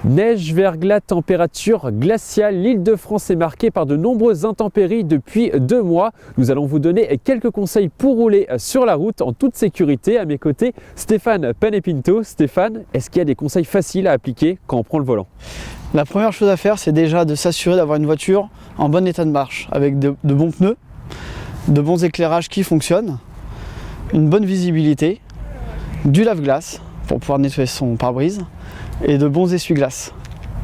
Neige, verglas, température glaciale, l'Île-de-France est marquée par de nombreuses intempéries depuis 2 mois. Nous allons vous donner quelques conseils pour rouler sur la route en toute sécurité. À mes côtés, Stéphane Panepinto. Stéphane, est-ce qu'il y a des conseils faciles à appliquer quand on prend le volant? La première chose à faire, c'est déjà de s'assurer d'avoir une voiture en bon état de marche, avec de bons pneus, de bons éclairages qui fonctionnent, une bonne visibilité, du lave-glace pour pouvoir nettoyer son pare-brise, et de bons essuie-glaces.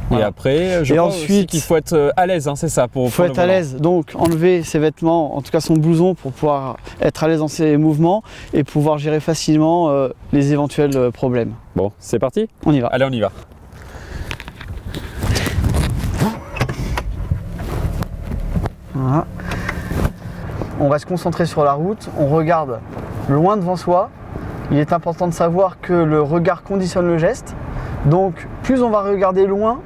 Voilà. Et après, je pense ensuite qu'il faut être à l'aise, hein, c'est ça pour. Il faut être à l'aise, donc enlever ses vêtements, en tout cas son blouson, pour pouvoir être à l'aise dans ses mouvements et pouvoir gérer facilement les éventuels problèmes. Bon, c'est parti? On y va. Allez, on y va. Voilà. On va se concentrer sur la route, on regarde loin devant soi. Il est important de savoir que le regard conditionne le geste. Donc plus on va regarder loin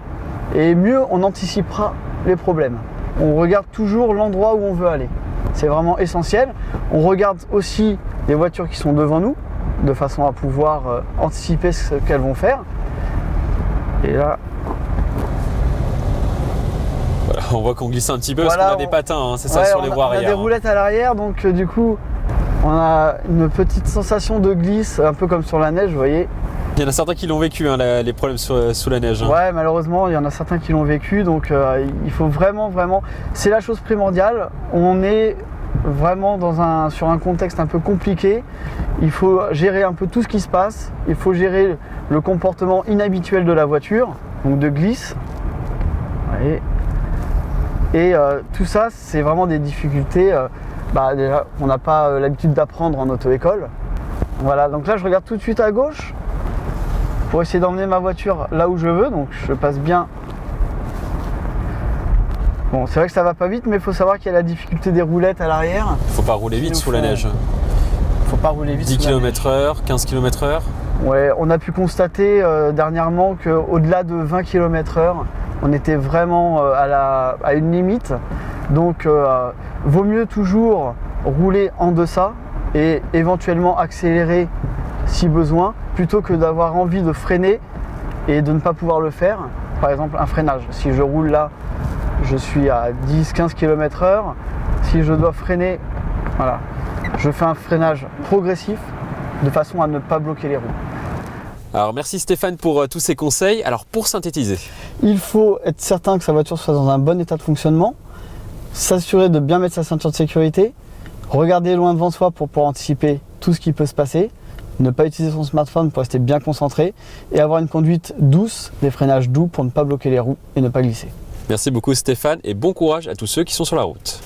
et mieux on anticipera les problèmes. On regarde toujours l'endroit où on veut aller. C'est vraiment essentiel. On regarde aussi les voitures qui sont devant nous de façon à pouvoir anticiper ce qu'elles vont faire. Et là, voilà, on voit qu'on glisse un petit peu voilà, parce qu'on a des patins, hein, c'est ça, sur les voies arrière. On a des roulettes à l'arrière, donc du coup on a une petite sensation de glisse, un peu comme sur la neige, vous voyez. Il y en a certains qui l'ont vécu, hein, les problèmes sous la neige. Hein. Ouais, malheureusement, il y en a certains qui l'ont vécu, donc il faut vraiment, c'est la chose primordiale. On est vraiment sur un contexte un peu compliqué. Il faut gérer un peu tout ce qui se passe. Il faut gérer le comportement inhabituel de la voiture, donc de glisse. Ouais. Et tout ça, c'est vraiment des difficultés. Déjà, on n'a pas l'habitude d'apprendre en auto-école. Voilà, donc là, je regarde tout de suite à gauche pour essayer d'emmener ma voiture là où je veux, donc je passe bien. Bon, c'est vrai que ça va pas vite, mais il faut savoir qu'il y a la difficulté des roulettes à l'arrière. Faut pas rouler vite sous la neige. Faut pas rouler vite. 10 km/h, 15 km/h. Ouais, on a pu constater dernièrement qu'au-delà de 20 km/h, on était vraiment à une limite. Donc, vaut mieux toujours rouler en deçà et éventuellement accélérer si besoin, plutôt que d'avoir envie de freiner et de ne pas pouvoir le faire. Par exemple, un freinage. Si je roule là, je suis à 10-15 km/h. Si je dois freiner, voilà, je fais un freinage progressif de façon à ne pas bloquer les roues. Alors merci Stéphane pour tous ces conseils. Alors pour synthétiser, il faut être certain que sa voiture soit dans un bon état de fonctionnement, s'assurer de bien mettre sa ceinture de sécurité, regarder loin devant soi pour pouvoir anticiper tout ce qui peut se passer, ne pas utiliser son smartphone pour rester bien concentré et avoir une conduite douce, des freinages doux pour ne pas bloquer les roues et ne pas glisser. Merci beaucoup Stéphane et bon courage à tous ceux qui sont sur la route.